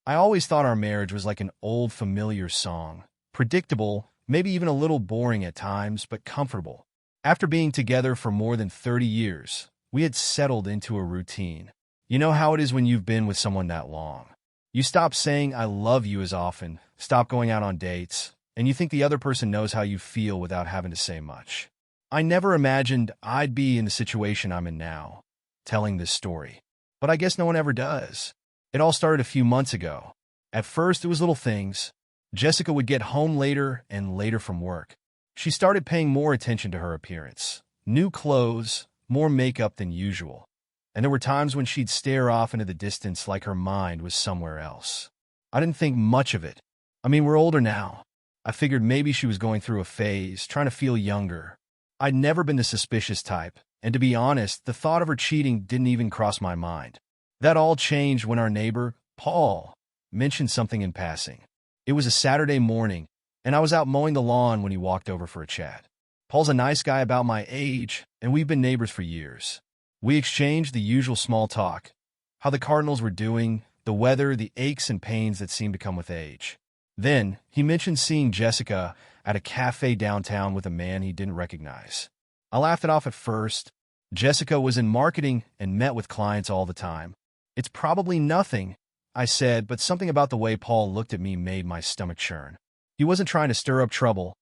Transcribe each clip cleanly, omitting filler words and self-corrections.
I always thought our marriage was like an old familiar song, predictable, maybe even a little boring at times, but comfortable. After being together for more than 30 years, we had settled into a routine. You know how it is when you've been with someone that long. You stop saying I love you as often, stop going out on dates, and you think the other person knows how you feel without having to say much. I never imagined I'd be in the situation I'm in now, telling this story. But I guess no one ever does. It all started a few months ago. At first, it was little things. Jessica would get home later and later from work. She started paying more attention to her appearance. New clothes, more makeup than usual. And there were times when she'd stare off into the distance like her mind was somewhere else. I didn't think much of it. I mean, we're older now. I figured maybe she was going through a phase, trying to feel younger. I'd never been the suspicious type, and to be honest, the thought of her cheating didn't even cross my mind. That all changed when our neighbor, Paul, mentioned something in passing. It was a Saturday morning, and I was out mowing the lawn when he walked over for a chat. Paul's a nice guy about my age, and we've been neighbors for years. We exchanged the usual small talk, how the Cardinals were doing, the weather, the aches and pains that seem to come with age. Then, he mentioned seeing Jessica at a cafe downtown with a man he didn't recognize. I laughed it off at first. Jessica was in marketing and met with clients all the time. It's probably nothing, I said, but something about the way Paul looked at me made my stomach churn. He wasn't trying to stir up trouble.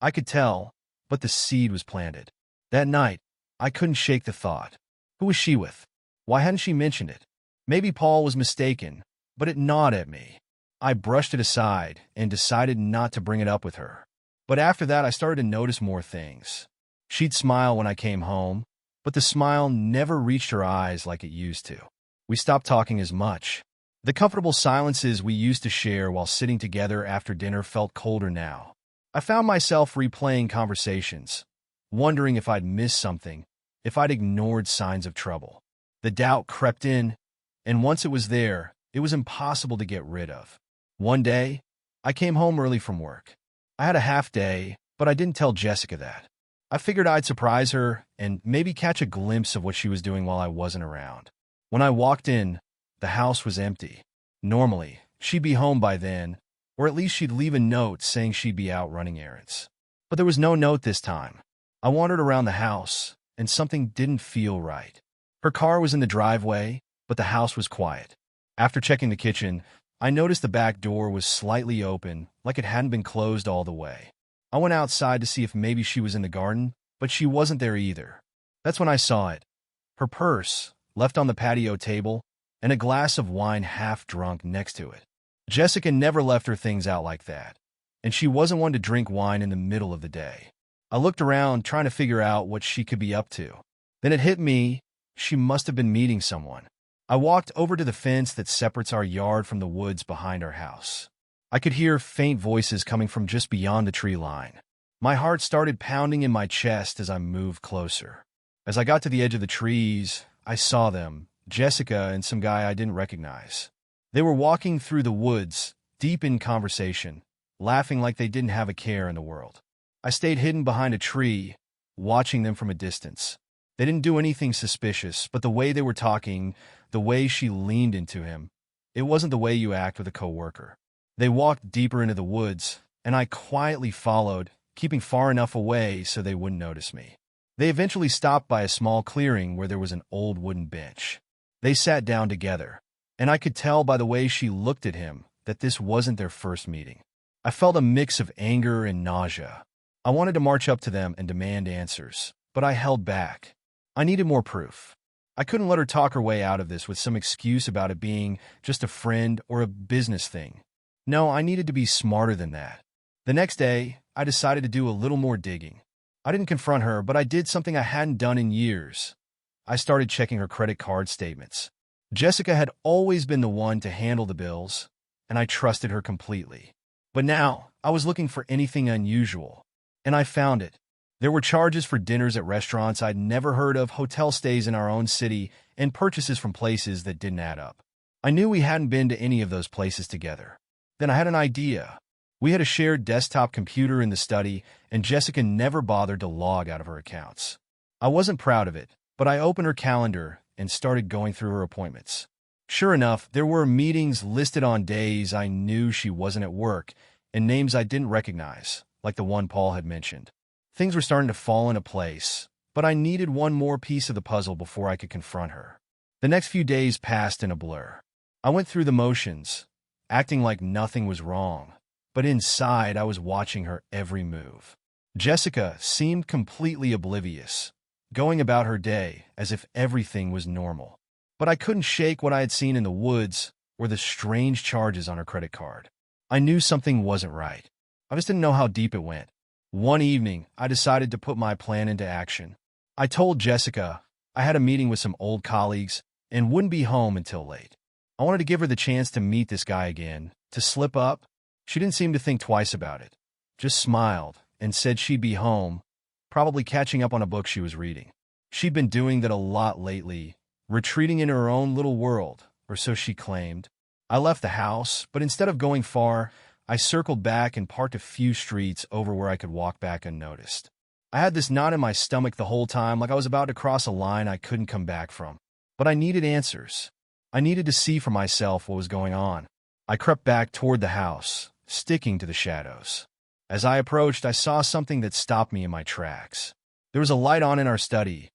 I could tell, but the seed was planted. That night, I couldn't shake the thought. Who was she with? Why hadn't she mentioned it? Maybe Paul was mistaken, but it gnawed at me. I brushed it aside and decided not to bring it up with her. But after that, I started to notice more things. She'd smile when I came home, but the smile never reached her eyes like it used to. We stopped talking as much. The comfortable silences we used to share while sitting together after dinner felt colder now. I found myself replaying conversations, wondering if I'd missed something, if I'd ignored signs of trouble. The doubt crept in, and once it was there, it was impossible to get rid of. One day, I came home early from work. I had a half day, but I didn't tell Jessica that. I figured I'd surprise her and maybe catch a glimpse of what she was doing while I wasn't around. When I walked in, the house was empty. Normally, she'd be home by then, or at least she'd leave a note saying she'd be out running errands. But there was no note this time. I wandered around the house, and something didn't feel right. Her car was in the driveway, but the house was quiet. After checking the kitchen, I noticed the back door was slightly open, like it hadn't been closed all the way. I went outside to see if maybe she was in the garden, but she wasn't there either. That's when I saw it. Her purse, left on the patio table, and a glass of wine half drunk next to it. Jessica never left her things out like that, and she wasn't one to drink wine in the middle of the day. I looked around, trying to figure out what she could be up to. Then it hit me, she must have been meeting someone. I walked over to the fence that separates our yard from the woods behind our house. I could hear faint voices coming from just beyond the tree line. My heart started pounding in my chest as I moved closer. As I got to the edge of the trees, I saw them, Jessica and some guy I didn't recognize. They were walking through the woods, deep in conversation, laughing like they didn't have a care in the world. I stayed hidden behind a tree, watching them from a distance. They didn't do anything suspicious, but the way they were talking, the way she leaned into him, it wasn't the way you act with a coworker. They walked deeper into the woods, and I quietly followed, keeping far enough away so they wouldn't notice me. They eventually stopped by a small clearing where there was an old wooden bench. They sat down together, and I could tell by the way she looked at him that this wasn't their first meeting. I felt a mix of anger and nausea. I wanted to march up to them and demand answers, but I held back. I needed more proof. I couldn't let her talk her way out of this with some excuse about it being just a friend or a business thing. No, I needed to be smarter than that. The next day, I decided to do a little more digging. I didn't confront her, but I did something I hadn't done in years. I started checking her credit card statements. Jessica had always been the one to handle the bills, and I trusted her completely. But now, I was looking for anything unusual, and I found it. There were charges for dinners at restaurants I'd never heard of, hotel stays in our own city, and purchases from places that didn't add up. I knew we hadn't been to any of those places together. Then I had an idea. We had a shared desktop computer in the study, and Jessica never bothered to log out of her accounts. I wasn't proud of it, but I opened her calendar and started going through her appointments. Sure enough, there were meetings listed on days I knew she wasn't at work, and names I didn't recognize, like the one Paul had mentioned. Things were starting to fall into place, but I needed one more piece of the puzzle before I could confront her. The next few days passed in a blur. I went through the motions, acting like nothing was wrong, but inside I was watching her every move. Jessica seemed completely oblivious, going about her day as if everything was normal. But I couldn't shake what I had seen in the woods or the strange charges on her credit card. I knew something wasn't right. I just didn't know how deep it went. One evening, I decided to put my plan into action. I told Jessica I had a meeting with some old colleagues and wouldn't be home until late. I wanted to give her the chance to meet this guy again, to slip up. She didn't seem to think twice about it, just smiled and said she'd be home, probably catching up on a book she was reading. She'd been doing that a lot lately, retreating in her own little world, or so she claimed. I left the house, but instead of going far, I circled back and parked a few streets over where I could walk back unnoticed. I had this knot in my stomach the whole time, like I was about to cross a line I couldn't come back from. But I needed answers. I needed to see for myself what was going on. I crept back toward the house, sticking to the shadows. As I approached, I saw something that stopped me in my tracks. There was a light on in our study,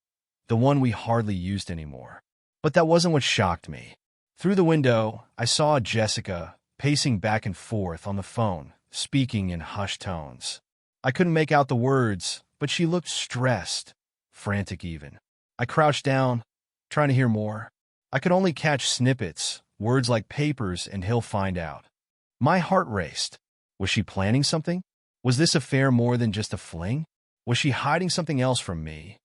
the one we hardly used anymore. But that wasn't what shocked me. Through the window, I saw Jessica pacing back and forth on the phone, speaking in hushed tones. I couldn't make out the words, but she looked stressed, frantic even. I crouched down, trying to hear more. I could only catch snippets, words like papers and he'll find out. My heart raced. Was she planning something? Was this affair more than just a fling? Was she hiding something else from me?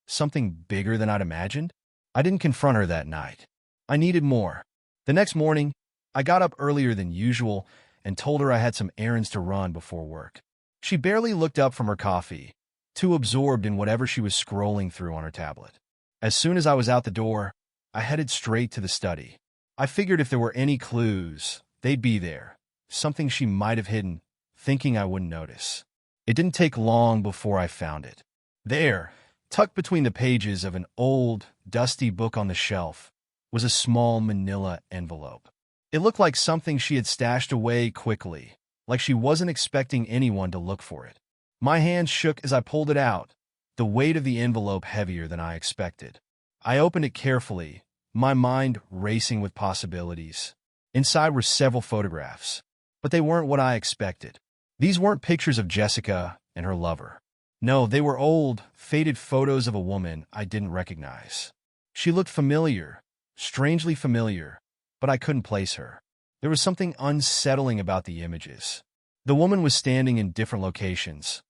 Something bigger than I'd imagined? I didn't confront her that night. I needed more. The next morning, I got up earlier than usual and told her I had some errands to run before work. She barely looked up from her coffee, too absorbed in whatever she was scrolling through on her tablet. As soon as I was out the door, I headed straight to the study. I figured if there were any clues, they'd be there. Something she might have hidden, thinking I wouldn't notice. It didn't take long before I found it. There, tucked between the pages of an old, dusty book on the shelf, was a small manila envelope. It looked like something she had stashed away quickly, like she wasn't expecting anyone to look for it. My hand shook as I pulled it out, the weight of the envelope heavier than I expected. I opened it carefully, my mind racing with possibilities. Inside were several photographs, but they weren't what I expected. These weren't pictures of Jessica and her lover. No, they were old, faded photos of a woman I didn't recognize. She looked familiar, strangely familiar, but I couldn't place her. There was something unsettling about the images. The woman was standing in different locations,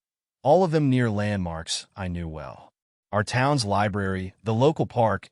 all of them near landmarks I knew well. Our town's library, the local park,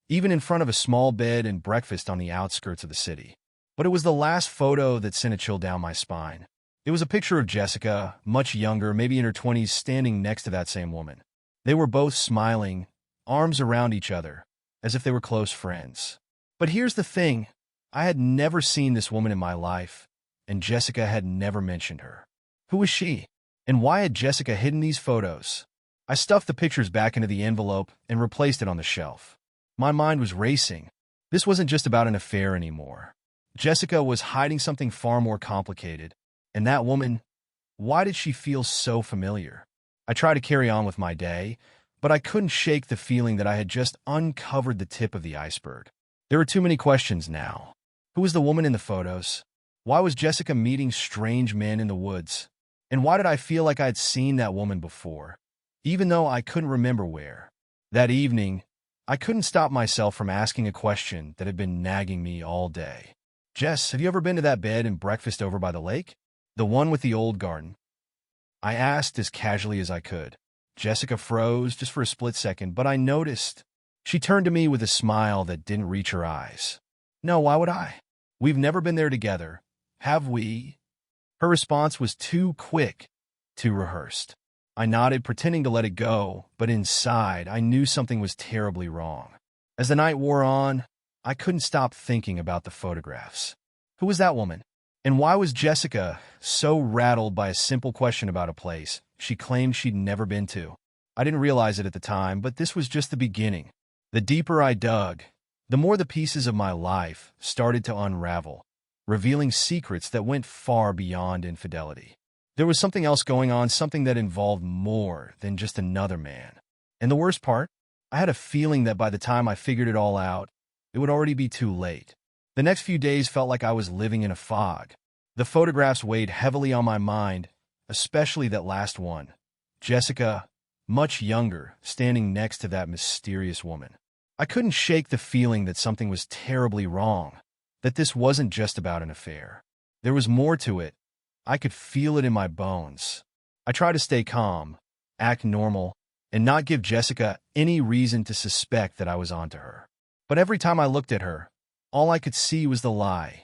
even in front of a small bed and breakfast on the outskirts of the city. But it was the last photo that sent a chill down my spine. It was a picture of Jessica, much younger, maybe in her 20s, standing next to that same woman. They were both smiling, arms around each other, as if they were close friends. But here's the thing. I had never seen this woman in my life, and Jessica had never mentioned her. Who was she? And why had Jessica hidden these photos? I stuffed the pictures back into the envelope and replaced it on the shelf. My mind was racing. This wasn't just about an affair anymore. Jessica was hiding something far more complicated. And that woman, why did she feel so familiar? I tried to carry on with my day, but I couldn't shake the feeling that I had just uncovered the tip of the iceberg. There were too many questions now. Who was the woman in the photos? Why was Jessica meeting strange men in the woods? And why did I feel like I had seen that woman before, even though I couldn't remember where? That evening, I couldn't stop myself from asking a question that had been nagging me all day. Jess, have you ever been to that bed and breakfast over by the lake? The one with the old garden? I asked as casually as I could. Jessica froze just for a split second, but I noticed. She turned to me with a smile that didn't reach her eyes. No, why would I? We've never been there together, have we? Her response was too quick, too rehearsed. I nodded, pretending to let it go, but inside, I knew something was terribly wrong. As the night wore on, I couldn't stop thinking about the photographs. Who was that woman? And why was Jessica so rattled by a simple question about a place she claimed she'd never been to? I didn't realize it at the time, but this was just the beginning. The deeper I dug, the more the pieces of my life started to unravel, revealing secrets that went far beyond infidelity. There was something else going on, something that involved more than just another man. And the worst part, I had a feeling that by the time I figured it all out, it would already be too late. The next few days felt like I was living in a fog. The photographs weighed heavily on my mind, especially that last one. Jessica, much younger, standing next to that mysterious woman. I couldn't shake the feeling that something was terribly wrong, that this wasn't just about an affair. There was more to it. I could feel it in my bones. I tried to stay calm, act normal, and not give Jessica any reason to suspect that I was onto her. But every time I looked at her, all I could see was the lie.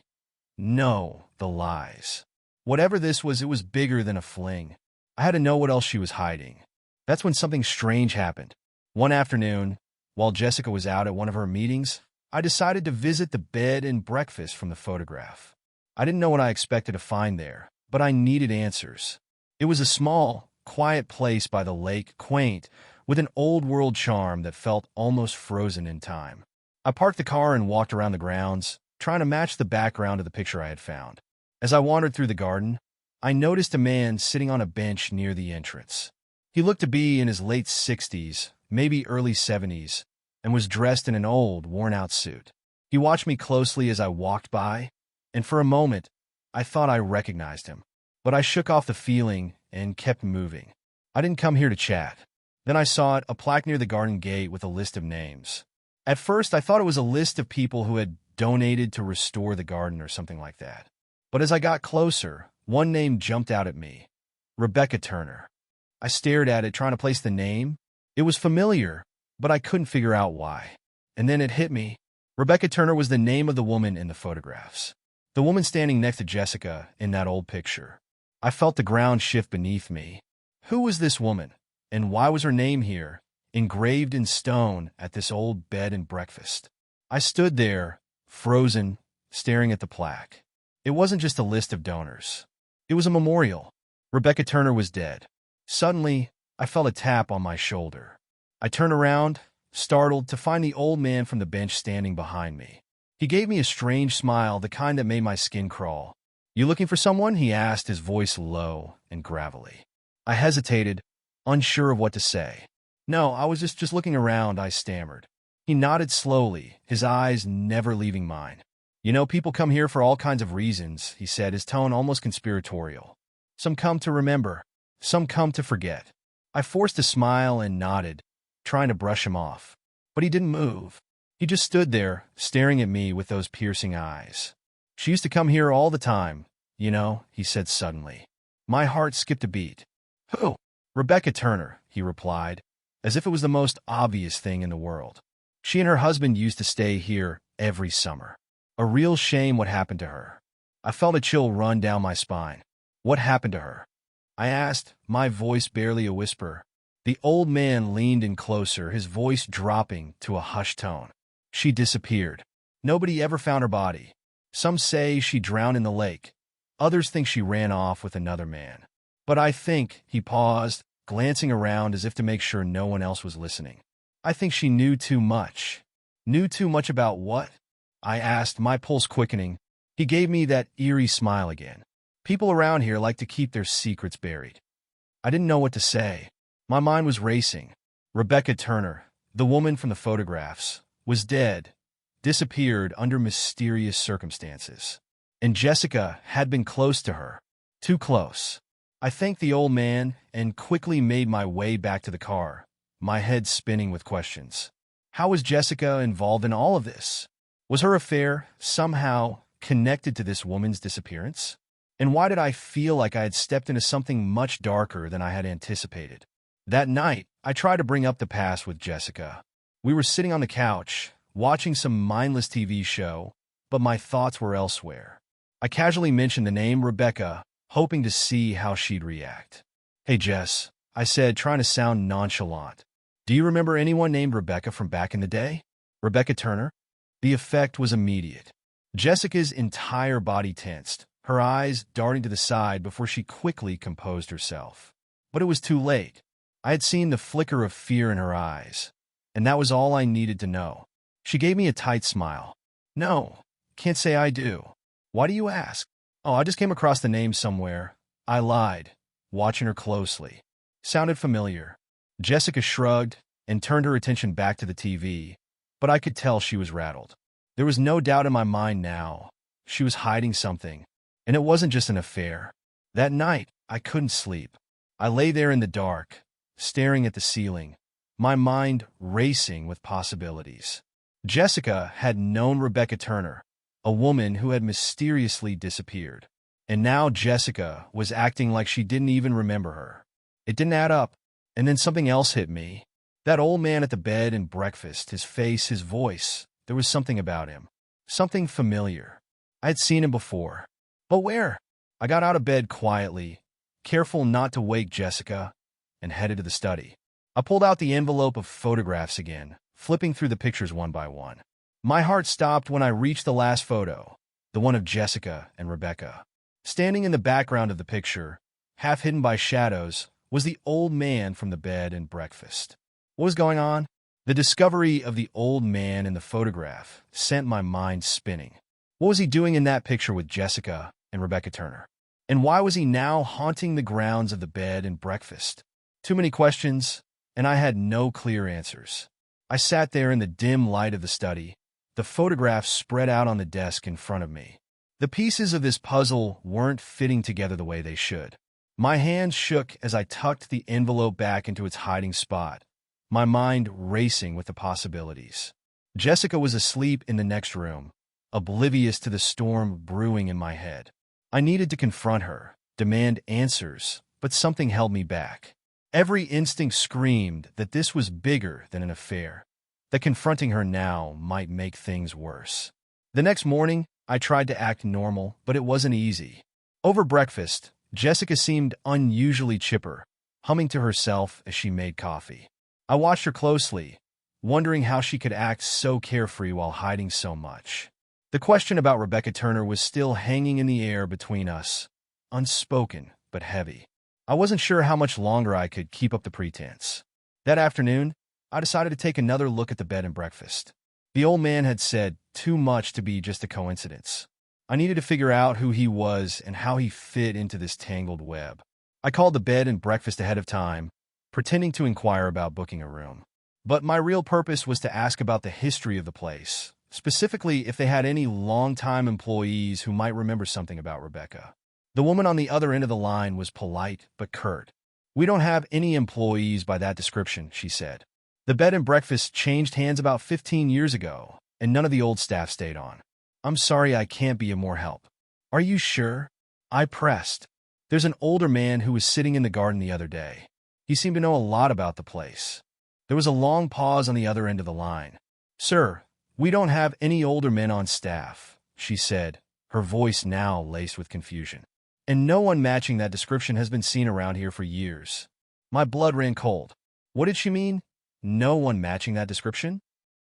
No, the lies. Whatever this was, it was bigger than a fling. I had to know what else she was hiding. That's when something strange happened. One afternoon, while Jessica was out at one of her meetings, I decided to visit the bed and breakfast from the photograph. I didn't know what I expected to find there, but I needed answers. It was a small, quiet place by the lake, quaint, with an old-world charm that felt almost frozen in time. I parked the car and walked around the grounds, trying to match the background of the picture I had found. As I wandered through the garden, I noticed a man sitting on a bench near the entrance. He looked to be in his late 60s, maybe early 70s, and was dressed in an old, worn-out suit. He watched me closely as I walked by, and for a moment, I thought I recognized him. But I shook off the feeling and kept moving. I didn't come here to chat. Then I saw it, a plaque near the garden gate with a list of names. At first, I thought it was a list of people who had donated to restore the garden or something like that. But as I got closer, one name jumped out at me. Rebecca Turner. I stared at it, trying to place the name. It was familiar, but I couldn't figure out why. And then it hit me. Rebecca Turner was the name of the woman in the photographs. The woman standing next to Jessica in that old picture. I felt the ground shift beneath me. Who was this woman? And why was her name here, engraved in stone at this old bed and breakfast? I stood there, frozen, staring at the plaque. It wasn't just a list of donors. It was a memorial. Rebecca Turner was dead. Suddenly, I felt a tap on my shoulder. I turned around, startled, to find the old man from the bench standing behind me. He gave me a strange smile, the kind that made my skin crawl. "You looking for someone?" he asked, his voice low and gravelly. I hesitated, unsure of what to say. "No, I was just looking around," I stammered. He nodded slowly, his eyes never leaving mine. "You know, people come here for all kinds of reasons," he said, his tone almost conspiratorial. "Some come to remember, some come to forget." I forced a smile and nodded, trying to brush him off. But he didn't move. He just stood there, staring at me with those piercing eyes. "She used to come here all the time, you know," he said suddenly. My heart skipped a beat. "Who?" "Rebecca Turner," he replied, as if it was the most obvious thing in the world. "She and her husband used to stay here every summer. A real shame what happened to her." I felt a chill run down my spine. "What happened to her?" I asked, my voice barely a whisper. The old man leaned in closer, his voice dropping to a hushed tone. "She disappeared. Nobody ever found her body. Some say she drowned in the lake. Others think she ran off with another man. But I think," he paused, glancing around as if to make sure no one else was listening. "I think she knew too much." "Knew too much about what?" I asked, my pulse quickening. He gave me that eerie smile again. "People around here like to keep their secrets buried." I didn't know what to say. My mind was racing. Rebecca Turner, the woman from the photographs, was dead, disappeared under mysterious circumstances. And Jessica had been close to her. Too close. I thanked the old man and quickly made my way back to the car, my head spinning with questions. How was Jessica involved in all of this? Was her affair somehow connected to this woman's disappearance? And why did I feel like I had stepped into something much darker than I had anticipated? That night, I tried to bring up the past with Jessica. We were sitting on the couch, watching some mindless TV show, but my thoughts were elsewhere. I casually mentioned the name Rebecca, hoping to see how she'd react. "Hey, Jess," I said, trying to sound nonchalant. "Do you remember anyone named Rebecca from back in the day? Rebecca Turner?" The effect was immediate. Jessica's entire body tensed, her eyes darting to the side before she quickly composed herself. But it was too late. I had seen the flicker of fear in her eyes, and that was all I needed to know. She gave me a tight smile. No, can't say I do. Why do you ask? Oh, I just came across the name somewhere. I lied, watching her closely. Sounded familiar. Jessica shrugged and turned her attention back to the TV, but I could tell she was rattled. There was no doubt in my mind now. She was hiding something, and it wasn't just an affair. That night, I couldn't sleep. I lay there in the dark, staring at the ceiling, my mind racing with possibilities. Jessica had known Rebecca Turner, a woman who had mysteriously disappeared. And now Jessica was acting like she didn't even remember her. It didn't add up. And then something else hit me. That old man at the bed and breakfast, his face, his voice, there was something about him. Something familiar. I had seen him before. But where? I got out of bed quietly, careful not to wake Jessica, and headed to the study. I pulled out the envelope of photographs again, flipping through the pictures one by one. My heart stopped when I reached the last photo, the one of Jessica and Rebecca. Standing in the background of the picture, half hidden by shadows, was the old man from the bed and breakfast. What was going on? The discovery of the old man in the photograph sent my mind spinning. What was he doing in that picture with Jessica and Rebecca Turner? And why was he now haunting the grounds of the bed and breakfast? Too many questions, and I had no clear answers. I sat there in the dim light of the study, the photographs spread out on the desk in front of me. The pieces of this puzzle weren't fitting together the way they should. My hands shook as I tucked the envelope back into its hiding spot, my mind racing with the possibilities. Jessica was asleep in the next room, oblivious to the storm brewing in my head. I needed to confront her, demand answers, but something held me back. Every instinct screamed that this was bigger than an affair, that confronting her now might make things worse. The next morning, I tried to act normal, but it wasn't easy. Over breakfast, Jessica seemed unusually chipper, humming to herself as she made coffee. I watched her closely, wondering how she could act so carefree while hiding so much. The question about Rebecca Turner was still hanging in the air between us, unspoken but heavy. I wasn't sure how much longer I could keep up the pretense. That afternoon, I decided to take another look at the bed and breakfast. The old man had said too much to be just a coincidence. I needed to figure out who he was and how he fit into this tangled web. I called the bed and breakfast ahead of time, pretending to inquire about booking a room. But my real purpose was to ask about the history of the place, specifically if they had any long-time employees who might remember something about Rebecca. The woman on the other end of the line was polite but curt. "We don't have any employees by that description," she said. "The bed and breakfast changed hands about 15 years ago, and none of the old staff stayed on. I'm sorry I can't be of more help." "Are you sure?" I pressed. "There's an older man who was sitting in the garden the other day. He seemed to know a lot about the place." There was a long pause on the other end of the line. "Sir, we don't have any older men on staff," she said, her voice now laced with confusion. "And no one matching that description has been seen around here for years." My blood ran cold. What did she mean? No one matching that description?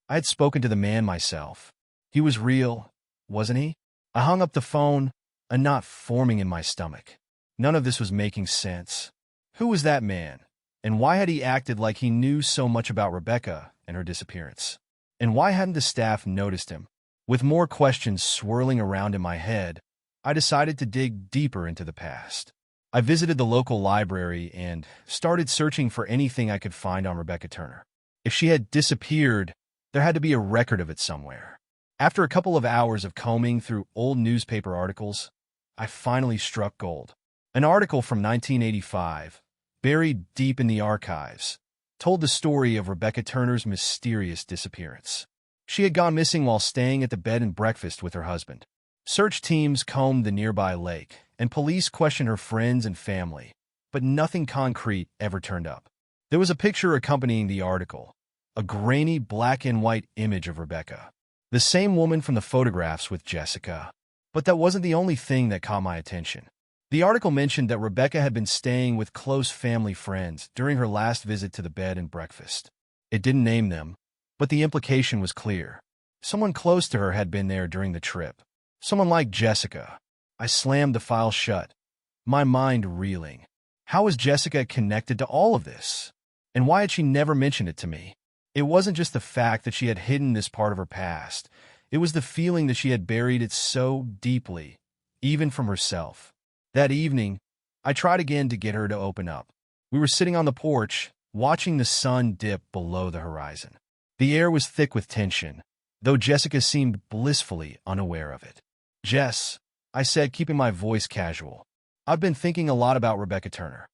I had spoken to the man myself. He was real, wasn't he? I hung up the phone, a knot forming in my stomach. None of this was making sense. Who was that man? And why had he acted like he knew so much about Rebecca and her disappearance? And why hadn't the staff noticed him? With more questions swirling around in my head, I decided to dig deeper into the past. I visited the local library and started searching for anything I could find on Rebecca Turner. If she had disappeared, there had to be a record of it somewhere. After a couple of hours of combing through old newspaper articles, I finally struck gold. An article from 1985, buried deep in the archives, told the story of Rebecca Turner's mysterious disappearance. She had gone missing while staying at the bed and breakfast with her husband. Search teams combed the nearby lake, and police questioned her friends and family, but nothing concrete ever turned up. There was a picture accompanying the article, a grainy black and white image of Rebecca, the same woman from the photographs with Jessica. But that wasn't the only thing that caught my attention. The article mentioned that Rebecca had been staying with close family friends during her last visit to the bed and breakfast. It didn't name them, but the implication was clear. Someone close to her had been there during the trip. Someone like Jessica. I slammed the file shut, my mind reeling. How was Jessica connected to all of this? And why had she never mentioned it to me? It wasn't just the fact that she had hidden this part of her past. It was the feeling that she had buried it so deeply, even from herself. That evening, I tried again to get her to open up. We were sitting on the porch, watching the sun dip below the horizon. The air was thick with tension, though Jessica seemed blissfully unaware of it. "Jess," I said, keeping my voice casual, "I've been thinking a lot about Rebecca Turner."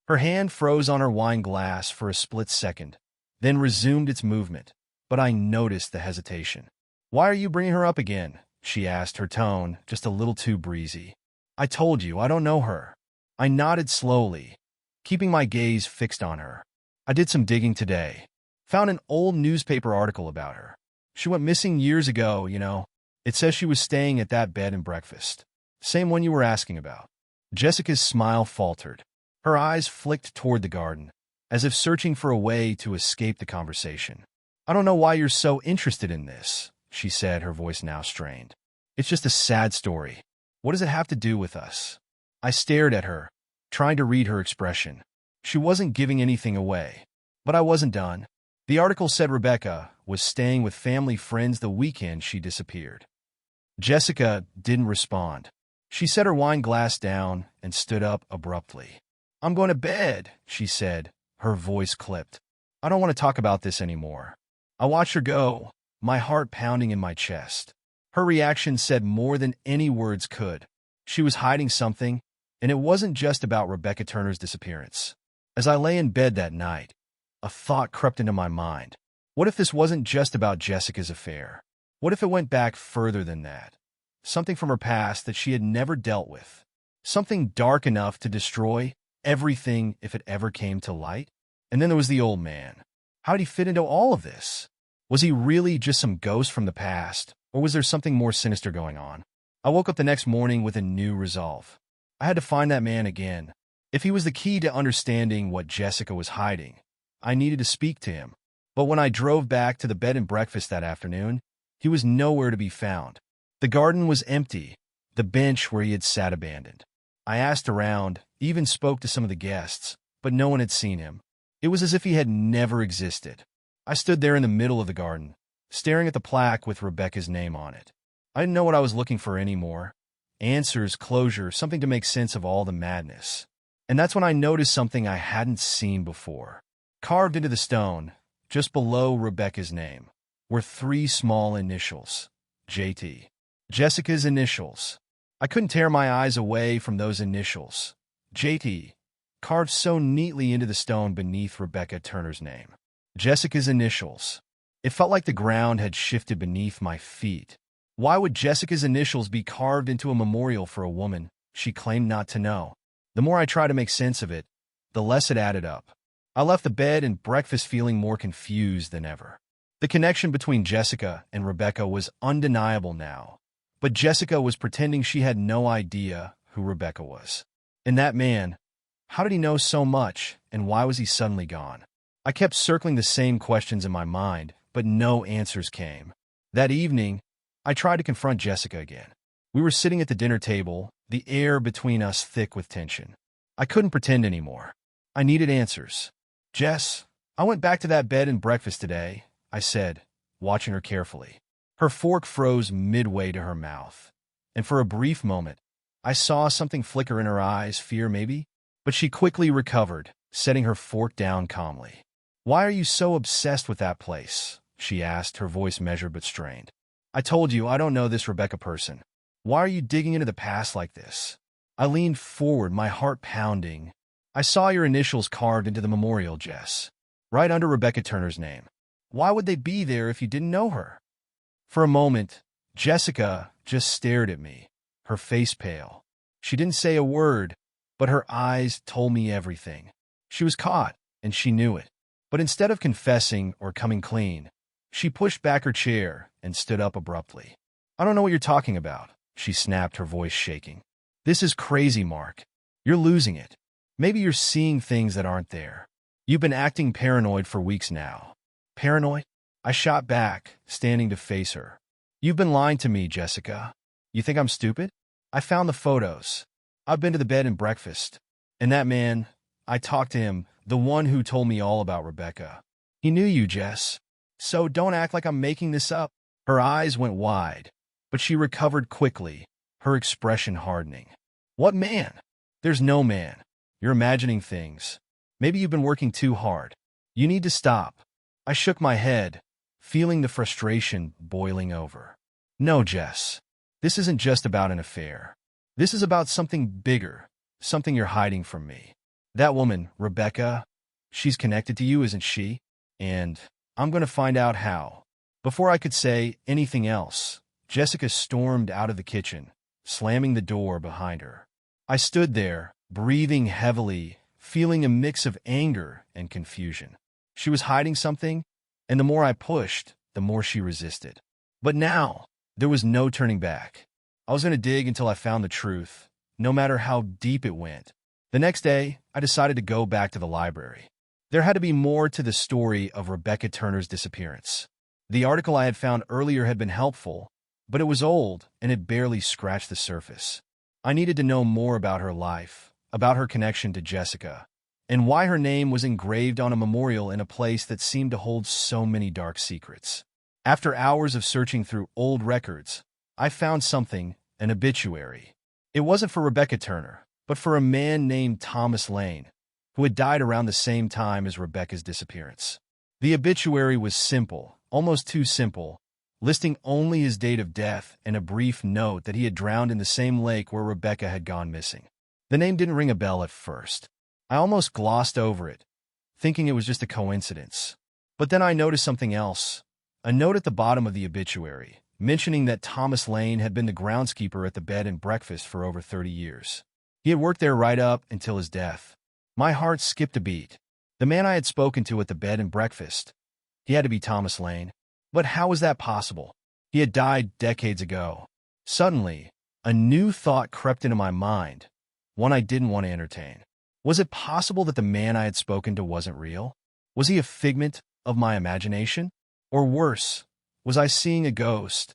Her hand froze on her wine glass for a split second, then resumed its movement, but I noticed the hesitation. "Why are you bringing her up again?" she asked, her tone just a little too breezy. "I told you, I don't know her." I nodded slowly, keeping my gaze fixed on her. "I did some digging today. Found an old newspaper article about her. She went missing years ago, you know. It says she was staying at that bed and breakfast. Same one you were asking about." Jessica's smile faltered. Her eyes flicked toward the garden, as if searching for a way to escape the conversation. "I don't know why you're so interested in this," she said, her voice now strained. "It's just a sad story. What does it have to do with us?" I stared at her, trying to read her expression. She wasn't giving anything away. But I wasn't done. The article said Rebecca was staying with family friends the weekend she disappeared. Jessica didn't respond. She set her wine glass down and stood up abruptly. "I'm going to bed," she said, her voice clipped. "I don't want to talk about this anymore." I watched her go, my heart pounding in my chest. Her reaction said more than any words could. She was hiding something, and it wasn't just about Rebecca Turner's disappearance. As I lay in bed that night, a thought crept into my mind. What if this wasn't just about Jessica's affair? What if it went back further than that? Something from her past that she had never dealt with. Something dark enough to destroy everything if it ever came to light? And then there was the old man. How did he fit into all of this? Was he really just some ghost from the past, or was there something more sinister going on? I woke up the next morning with a new resolve. I had to find that man again. If he was the key to understanding what Jessica was hiding, I needed to speak to him. But when I drove back to the bed and breakfast that afternoon, he was nowhere to be found. The garden was empty, the bench where he had sat abandoned. I asked around, even spoke to some of the guests, but no one had seen him. It was as if he had never existed. I stood there in the middle of the garden, staring at the plaque with Rebecca's name on it. I didn't know what I was looking for anymore. Answers, closure, something to make sense of all the madness. And that's when I noticed something I hadn't seen before. Carved into the stone, just below Rebecca's name, were 3 small initials. JT. Jessica's initials. I couldn't tear my eyes away from those initials. JT, carved so neatly into the stone beneath Rebecca Turner's name. Jessica's initials. It felt like the ground had shifted beneath my feet. Why would Jessica's initials be carved into a memorial for a woman she claimed not to know? The more I tried to make sense of it, the less it added up. I left the bed and breakfast feeling more confused than ever. The connection between Jessica and Rebecca was undeniable now, but Jessica was pretending she had no idea who Rebecca was. And that man, how did he know so much, and why was he suddenly gone? I kept circling the same questions in my mind, but no answers came. That evening, I tried to confront Jessica again. We were sitting at the dinner table, the air between us thick with tension. I couldn't pretend anymore. I needed answers. "Jess, I went back to that bed and breakfast today," I said, watching her carefully. Her fork froze midway to her mouth, and for a brief moment, I saw something flicker in her eyes, fear maybe, but she quickly recovered, setting her fork down calmly. "Why are you so obsessed with that place?" she asked, her voice measured but strained. "I told you I don't know this Rebecca person. Why are you digging into the past like this?" I leaned forward, my heart pounding. "I saw your initials carved into the memorial, Jess, right under Rebecca Turner's name. Why would they be there if you didn't know her?" For a moment, Jessica just stared at me, her face pale. She didn't say a word, but her eyes told me everything. She was caught, and she knew it. But instead of confessing or coming clean, she pushed back her chair and stood up abruptly. "I don't know what you're talking about," she snapped, her voice shaking. "This is crazy, Mark. You're losing it. Maybe you're seeing things that aren't there. You've been acting paranoid for weeks now." "Paranoid?" I shot back, standing to face her. "You've been lying to me, Jessica. You think I'm stupid? I found the photos. I've been to the bed and breakfast. And that man, I talked to him, the one who told me all about Rebecca. He knew you, Jess. So don't act like I'm making this up. Her eyes went wide, but she recovered quickly, her expression hardening. What man? There's no man. You're imagining things. Maybe you've been working too hard. You need to stop. I shook my head, feeling the frustration boiling over. No, Jess. This isn't just about an affair. This is about something bigger, something you're hiding from me. That woman, Rebecca, she's connected to you, isn't she? And I'm going to find out how. Before I could say anything else, Jessica stormed out of the kitchen, slamming the door behind her. I stood there, breathing heavily, feeling a mix of anger and confusion. She was hiding something, and the more I pushed, the more she resisted. But now, there was no turning back. I was going to dig until I found the truth, no matter how deep it went. The next day, I decided to go back to the library. There had to be more to the story of Rebecca Turner's disappearance. The article I had found earlier had been helpful, but it was old and it barely scratched the surface. I needed to know more about her life, about her connection to Jessica, and why her name was engraved on a memorial in a place that seemed to hold so many dark secrets. After hours of searching through old records, I found something, an obituary. It wasn't for Rebecca Turner, but for a man named Thomas Lane, who had died around the same time as Rebecca's disappearance. The obituary was simple, almost too simple, listing only his date of death and a brief note that he had drowned in the same lake where Rebecca had gone missing. The name didn't ring a bell at first. I almost glossed over it, thinking it was just a coincidence. But then I noticed something else, a note at the bottom of the obituary, mentioning that Thomas Lane had been the groundskeeper at the bed and breakfast for over 30 years. He had worked there right up until his death. My heart skipped a beat. The man I had spoken to at the bed and breakfast, he had to be Thomas Lane. But how was that possible? He had died decades ago. Suddenly, a new thought crept into my mind, one I didn't want to entertain. Was it possible that the man I had spoken to wasn't real? Was he a figment of my imagination? Or worse, was I seeing a ghost,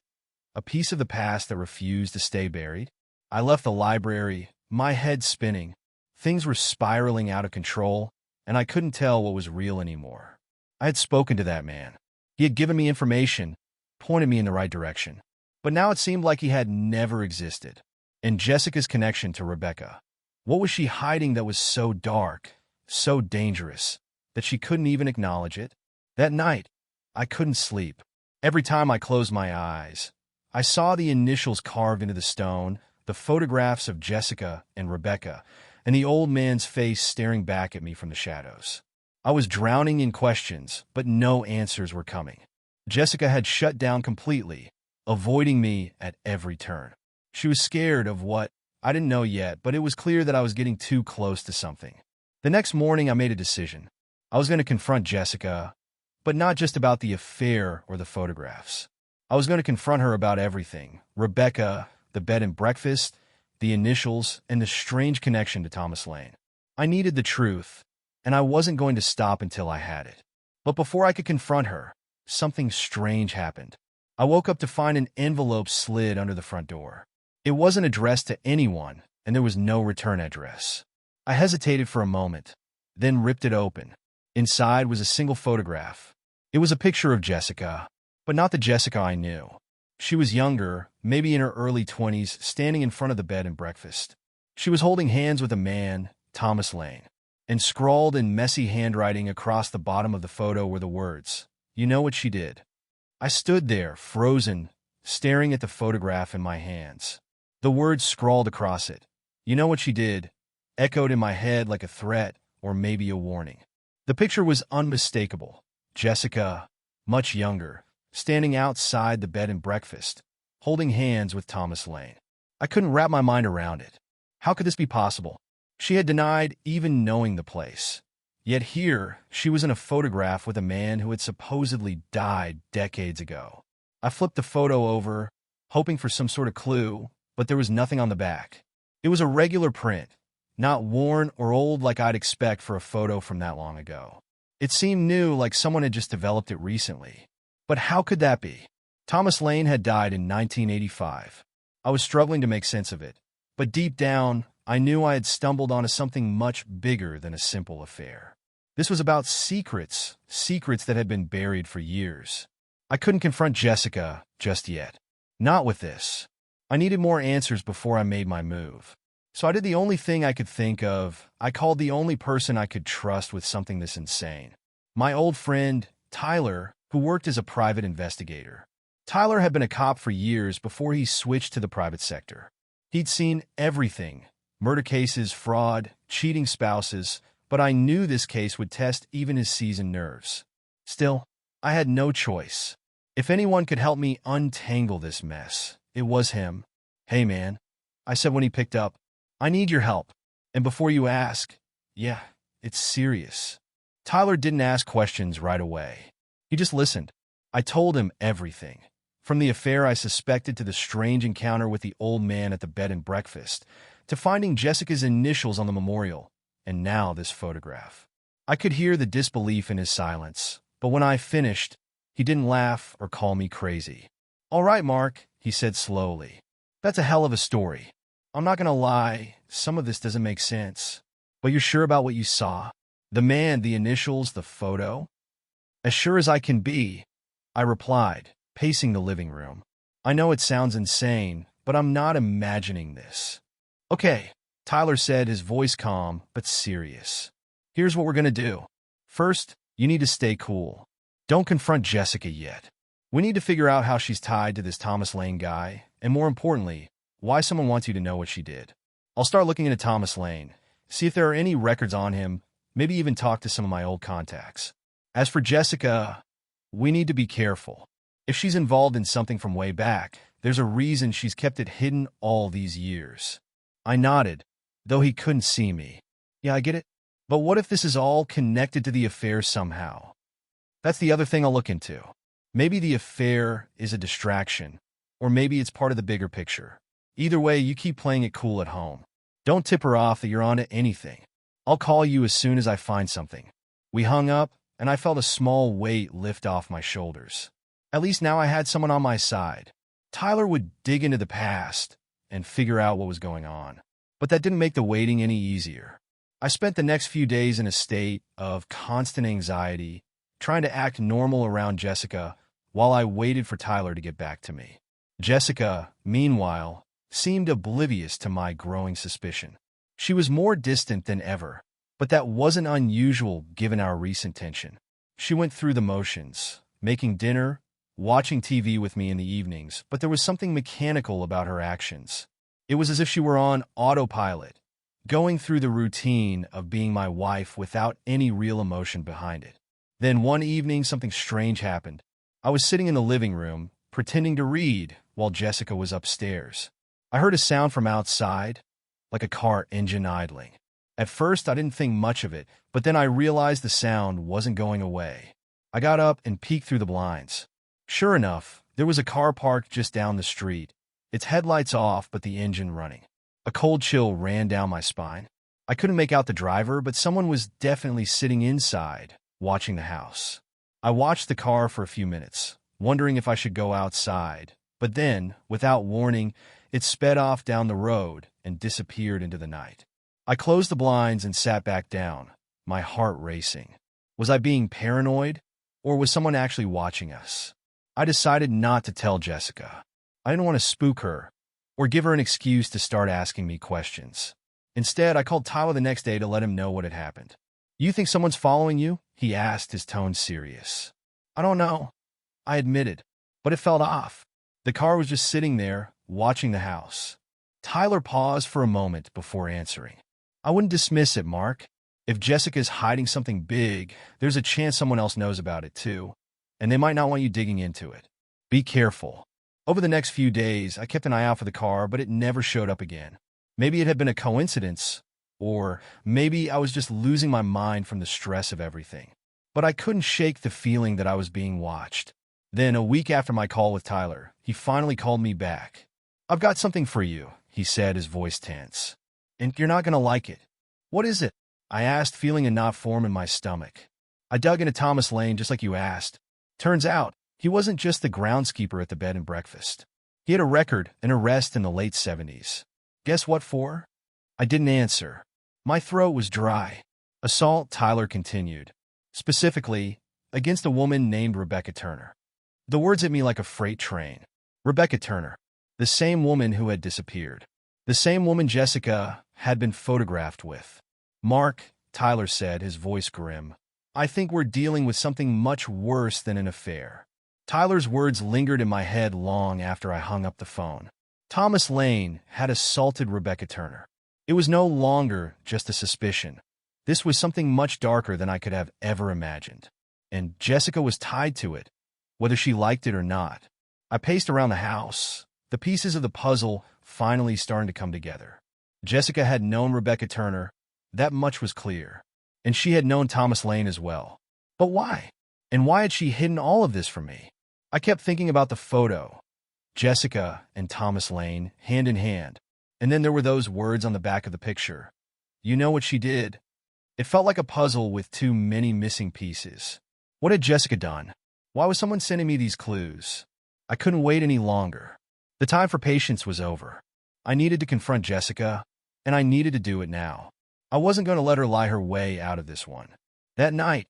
a piece of the past that refused to stay buried? I left the library, my head spinning. Things were spiraling out of control, and I couldn't tell what was real anymore. I had spoken to that man. He had given me information, pointed me in the right direction. But now it seemed like he had never existed. And Jessica's connection to Rebecca. What was she hiding that was so dark, so dangerous, that she couldn't even acknowledge it? That night, I couldn't sleep. Every time I closed my eyes, I saw the initials carved into the stone, the photographs of Jessica and Rebecca, and the old man's face staring back at me from the shadows. I was drowning in questions, but no answers were coming. Jessica had shut down completely, avoiding me at every turn. She was scared of what I didn't know yet, but it was clear that I was getting too close to something. The next morning, I made a decision. I was going to confront Jessica, but not just about the affair or the photographs. I was going to confront her about everything. Rebecca, the bed and breakfast, the initials, and the strange connection to Thomas Lane. I needed the truth, and I wasn't going to stop until I had it. But before I could confront her, something strange happened. I woke up to find an envelope slid under the front door. It wasn't addressed to anyone, and there was no return address. I hesitated for a moment, then ripped it open. Inside was a single photograph. It was a picture of Jessica, but not the Jessica I knew. She was younger, maybe in her early 20s, standing in front of the bed and breakfast. She was holding hands with a man, Thomas Lane, and scrawled in messy handwriting across the bottom of the photo were the words, "You know what she did." I stood there, frozen, staring at the photograph in my hands. The words scrawled across it, "You know what she did," echoed in my head like a threat or maybe a warning. The picture was unmistakable. Jessica, much younger, standing outside the bed and breakfast, holding hands with Thomas Lane. I couldn't wrap my mind around it. How could this be possible? She had denied even knowing the place. Yet here, she was in a photograph with a man who had supposedly died decades ago. I flipped the photo over, hoping for some sort of clue, but there was nothing on the back. It was a regular print, not worn or old like I'd expect for a photo from that long ago. It seemed new, like someone had just developed it recently. But how could that be? Thomas Lane had died in 1985. I was struggling to make sense of it, but deep down, I knew I had stumbled onto something much bigger than a simple affair. This was about secrets, secrets that had been buried for years. I couldn't confront Jessica just yet. Not with this. I needed more answers before I made my move. So I did the only thing I could think of. I called the only person I could trust with something this insane. My old friend, Tyler, who worked as a private investigator. Tyler had been a cop for years before he switched to the private sector. He'd seen everything: murder cases, fraud, cheating spouses, but I knew this case would test even his seasoned nerves. Still, I had no choice. If anyone could help me untangle this mess, it was him. "Hey, man," I said when he picked up, "I need your help. And before you ask, yeah, it's serious." Tyler didn't ask questions right away. He just listened. I told him everything. From the affair I suspected to the strange encounter with the old man at the bed and breakfast, to finding Jessica's initials on the memorial, and now this photograph. I could hear the disbelief in his silence, but when I finished, he didn't laugh or call me crazy. "All right, Mark," he said slowly. "That's a hell of a story. I'm not gonna lie, some of this doesn't make sense. But you're sure about what you saw? The man, the initials, the photo?" "As sure as I can be," I replied, pacing the living room. "I know it sounds insane, but I'm not imagining this." "Okay," Tyler said, his voice calm but serious. "Here's what we're gonna do. First, you need to stay cool. Don't confront Jessica yet. We need to figure out how she's tied to this Thomas Lane guy, and more importantly, why someone wants you to know what she did. I'll start looking into Thomas Lane, see if there are any records on him, maybe even talk to some of my old contacts. As for Jessica, we need to be careful. If she's involved in something from way back, there's a reason she's kept it hidden all these years." I nodded, though he couldn't see me. "Yeah, I get it. But what if this is all connected to the affair somehow? That's the other thing I'll look into. Maybe the affair is a distraction, or maybe it's part of the bigger picture. Either way, you keep playing it cool at home. Don't tip her off that you're onto anything. I'll call you as soon as I find something." We hung up, and I felt a small weight lift off my shoulders. At least now I had someone on my side. Tyler would dig into the past and figure out what was going on. But that didn't make the waiting any easier. I spent the next few days in a state of constant anxiety, trying to act normal around Jessica while I waited for Tyler to get back to me. Jessica, meanwhile, seemed oblivious to my growing suspicion. She was more distant than ever, but that wasn't unusual given our recent tension. She went through the motions, making dinner, watching TV with me in the evenings, but there was something mechanical about her actions. It was as if she were on autopilot, going through the routine of being my wife without any real emotion behind it. Then one evening, something strange happened. I was sitting in the living room, pretending to read, while Jessica was upstairs. I heard a sound from outside, like a car engine idling. At first, I didn't think much of it, but then I realized the sound wasn't going away. I got up and peeked through the blinds. Sure enough, there was a car parked just down the street, its headlights off but the engine running. A cold chill ran down my spine. I couldn't make out the driver, but someone was definitely sitting inside, watching the house. I watched the car for a few minutes, wondering if I should go outside, but then, without warning, it sped off down the road and disappeared into the night. I closed the blinds and sat back down, my heart racing. Was I being paranoid, or was someone actually watching us? I decided not to tell Jessica. I didn't want to spook her, or give her an excuse to start asking me questions. Instead, I called Tyler the next day to let him know what had happened. "You think someone's following you?" he asked, his tone serious. "I don't know," I admitted, but it felt off. The car was just sitting there, watching the house. Tyler paused for a moment before answering. "I wouldn't dismiss it, Mark. If Jessica's hiding something big, there's a chance someone else knows about it too, and they might not want you digging into it. Be careful." Over the next few days, I kept an eye out for the car, but it never showed up again. Maybe it had been a coincidence, or maybe I was just losing my mind from the stress of everything. But I couldn't shake the feeling that I was being watched. Then, a week after my call with Tyler, he finally called me back. "I've got something for you," he said, his voice tense. "And you're not going to like it." "What is it?" I asked, feeling a knot form in my stomach. "I dug into Thomas Lane just like you asked. Turns out, he wasn't just the groundskeeper at the bed and breakfast. He had a record, an arrest in the late 70s. Guess what for?" I didn't answer. My throat was dry. Assault, Tyler continued. Specifically, against a woman named Rebecca Turner. The words hit me like a freight train. Rebecca Turner. The same woman who had disappeared. The same woman Jessica had been photographed with. Mark, Tyler said, his voice grim. I think we're dealing with something much worse than an affair. Tyler's words lingered in my head long after I hung up the phone. Thomas Lane had assaulted Rebecca Turner. It was no longer just a suspicion. This was something much darker than I could have ever imagined. And Jessica was tied to it, whether she liked it or not. I paced around the house, the pieces of the puzzle finally starting to come together. Jessica had known Rebecca Turner, that much was clear. And she had known Thomas Lane as well. But why? And why had she hidden all of this from me? I kept thinking about the photo. Jessica and Thomas Lane, hand in hand. And then there were those words on the back of the picture. You know what she did? It felt like a puzzle with too many missing pieces. What had Jessica done? Why was someone sending me these clues? I couldn't wait any longer. The time for patience was over. I needed to confront Jessica, and I needed to do it now. I wasn't going to let her lie her way out of this one. That night,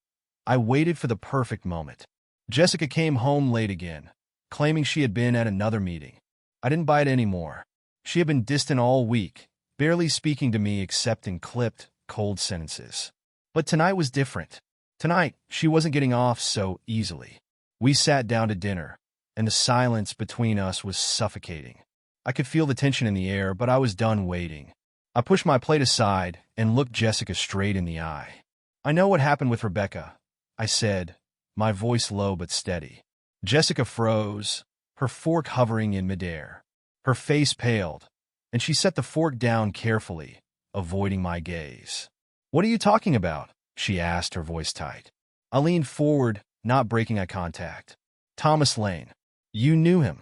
I waited for the perfect moment. Jessica came home late again, claiming she had been at another meeting. I didn't buy it anymore. She had been distant all week, barely speaking to me except in clipped, cold sentences. But tonight was different. Tonight, she wasn't getting off so easily. We sat down to dinner, and the silence between us was suffocating. I could feel the tension in the air, but I was done waiting. I pushed my plate aside and looked Jessica straight in the eye. I know what happened with Rebecca, I said, my voice low but steady. Jessica froze, her fork hovering in midair. Her face paled, and she set the fork down carefully, avoiding my gaze. What are you talking about? She asked, her voice tight. I leaned forward, not breaking eye contact. Thomas Lane. You knew him,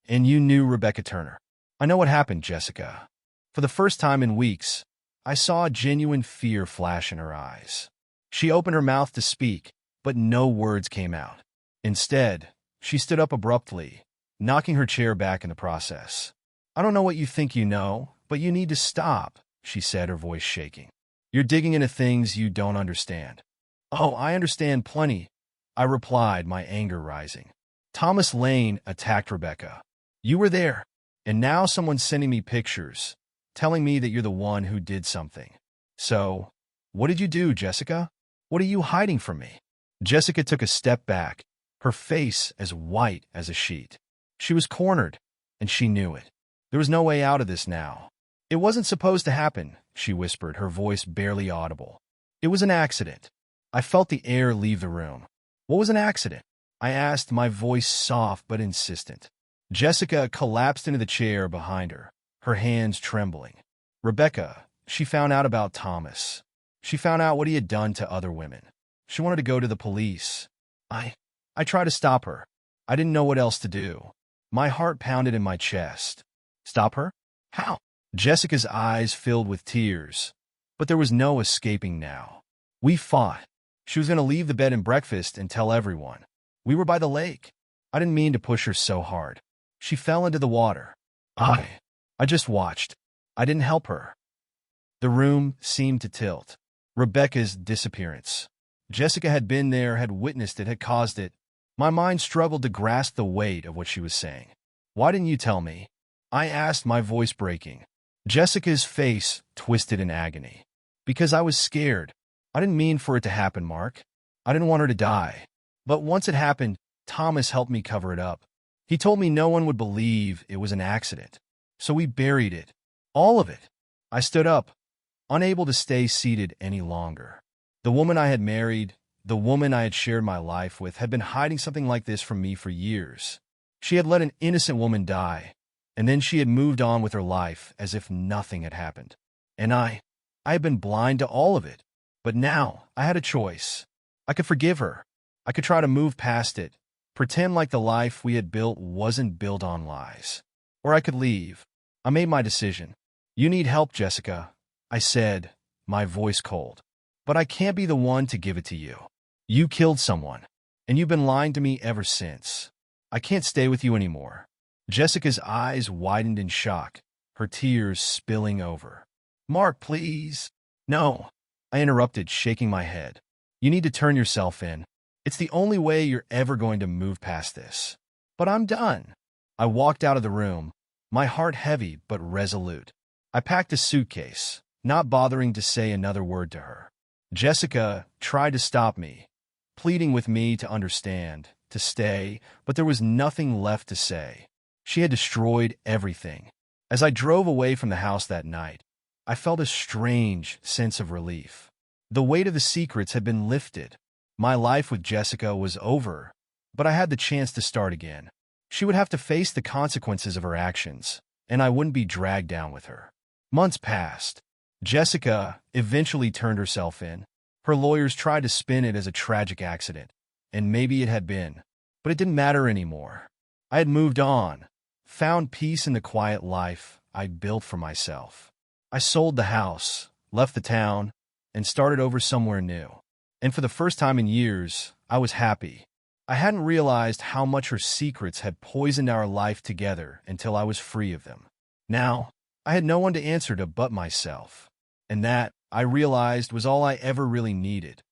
and you knew Rebecca Turner. I know what happened, Jessica. For the first time in weeks, I saw a genuine fear flash in her eyes. She opened her mouth to speak, but no words came out. Instead, she stood up abruptly, knocking her chair back in the process. I don't know what you think you know, but you need to stop, she said, her voice shaking. You're digging into things you don't understand. Oh, I understand plenty, I replied, my anger rising. Thomas Lane attacked Rebecca. You were there, and now someone's sending me pictures, telling me that you're the one who did something. So, what did you do, Jessica? What are you hiding from me? Jessica took a step back, her face as white as a sheet. She was cornered, and she knew it. There was no way out of this now. It wasn't supposed to happen, she whispered, her voice barely audible. It was an accident. I felt the air leave the room. What was an accident? I asked, my voice soft but insistent. Jessica collapsed into the chair behind her, her hands trembling. Rebecca, she found out about Thomas. She found out what he had done to other women. She wanted to go to the police. I tried to stop her. I didn't know what else to do. My heart pounded in my chest. Stop her? How? Jessica's eyes filled with tears, but there was no escaping now. We fought. She was going to leave the bed and breakfast and tell everyone. We were by the lake. I didn't mean to push her so hard. She fell into the water. I just watched. I didn't help her. The room seemed to tilt. Rebecca's disappearance. Jessica had been there, had witnessed it, had caused it. My mind struggled to grasp the weight of what she was saying. Why didn't you tell me? I asked, my voice breaking. Jessica's face twisted in agony. Because I was scared. I didn't mean for it to happen, Mark. I didn't want her to die. But once it happened, Thomas helped me cover it up. He told me no one would believe it was an accident. So we buried it. All of it. I stood up, unable to stay seated any longer. The woman I had married, the woman I had shared my life with, had been hiding something like this from me for years. She had let an innocent woman die, and then she had moved on with her life as if nothing had happened. And I had been blind to all of it. But now, I had a choice. I could forgive her. I could try to move past it, pretend like the life we had built wasn't built on lies. Or I could leave. I made my decision. You need help, Jessica, I said, my voice cold. But I can't be the one to give it to you. You killed someone, and you've been lying to me ever since. I can't stay with you anymore. Jessica's eyes widened in shock, her tears spilling over. Mark, please. No. I interrupted, shaking my head. You need to turn yourself in. It's the only way you're ever going to move past this. But I'm done. I walked out of the room, my heart heavy but resolute. I packed a suitcase, not bothering to say another word to her. Jessica tried to stop me, pleading with me to understand, to stay, but there was nothing left to say. She had destroyed everything. As I drove away from the house that night, I felt a strange sense of relief. The weight of the secrets had been lifted. My life with Jessica was over, but I had the chance to start again. She would have to face the consequences of her actions, and I wouldn't be dragged down with her. Months passed. Jessica eventually turned herself in. Her lawyers tried to spin it as a tragic accident, and maybe it had been, but it didn't matter anymore. I had moved on, found peace in the quiet life I built for myself. I sold the house, left the town, and started over somewhere new. And for the first time in years, I was happy. I hadn't realized how much her secrets had poisoned our life together until I was free of them. Now, I had no one to answer to but myself. And that, I realized, was all I ever really needed.